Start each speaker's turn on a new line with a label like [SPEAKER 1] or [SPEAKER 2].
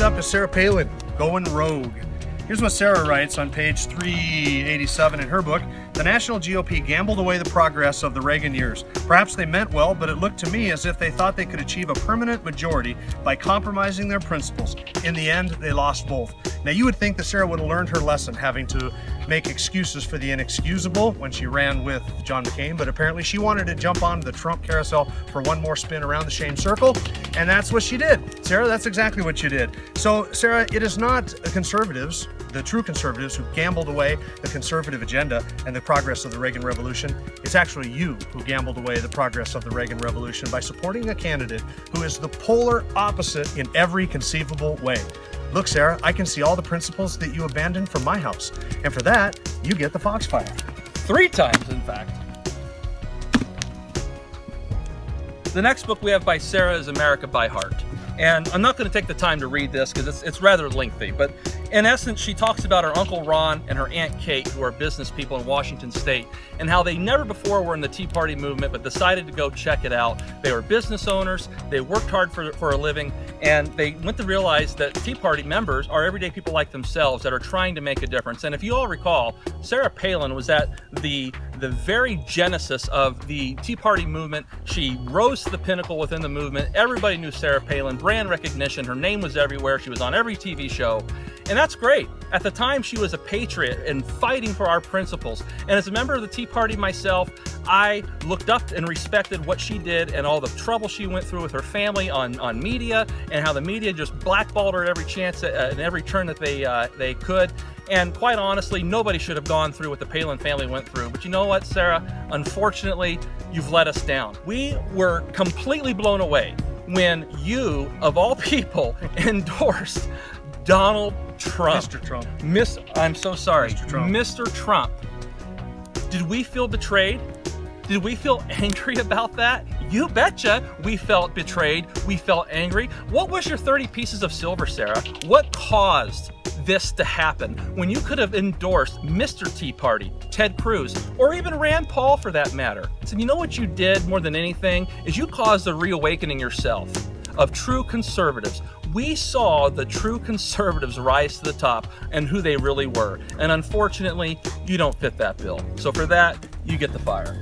[SPEAKER 1] up is Sarah Palin, going rogue. Here's what Sarah writes on page 387 in her book. The National GOP gambled away the progress of the Reagan years. Perhaps they meant well, but it looked to me as if they thought they could achieve a permanent majority by compromising their principles. In the end, they lost both. Now, you would think that Sarah would have learned her lesson, having to make excuses for the inexcusable when she ran with John McCain, but apparently she wanted to jump on the Trump carousel for one more spin around the shame circle, and that's what she did. Sarah, that's exactly what you did. So, Sarah, it is not the conservatives, the true conservatives, who gambled away the conservative agenda and the progress of the Reagan Revolution. It's actually you who gambled away the progress of the Reagan Revolution by supporting a candidate who is the polar opposite in every conceivable way. Look, Sarah, I can see all the principles that you abandoned from my house, and for that, you get the FoxFire.
[SPEAKER 2] 3 times, in fact. The next book we have by Sarah is America by Heart. And I'm not going to take the time to read this because it's rather lengthy, but in essence, she talks about her Uncle Ron and her Aunt Kate, who are business people in Washington State, and how they never before were in the Tea Party movement, but decided to go check it out. They were business owners, they worked hard for a living, and they went to realize that Tea Party members are everyday people like themselves that are trying to make a difference. And if you all recall, Sarah Palin was at the very genesis of the Tea Party movement. She rose to the pinnacle within the movement. Everybody knew Sarah Palin, brand recognition, her name was everywhere, she was on every TV show. And that's great. At the time, she was a patriot and fighting for our principles. And as a member of the Tea Party myself, I looked up and respected what she did and all the trouble she went through with her family on media, and how the media just blackballed her at every chance and every turn that they could. And quite honestly, nobody should have gone through what the Palin family went through. But you know what, Sarah? Unfortunately, you've let us down. We were completely blown away when you, of all people, endorsed Donald Trump.
[SPEAKER 1] Mr. Trump.
[SPEAKER 2] I'm so sorry.
[SPEAKER 1] Mr. Trump.
[SPEAKER 2] Mr. Trump. Did we feel betrayed? Did we feel angry about that? You betcha we felt betrayed. We felt angry. What was your 30 pieces of silver, Sarah? What caused this to happen when you could have endorsed Mr. Tea Party, Ted Cruz, or even Rand Paul for that matter? So you know what you did more than anything is you caused a reawakening yourself of true conservatives. We saw the true conservatives rise to the top and who they really were. And unfortunately, you don't fit that bill. So for that, you get the fire.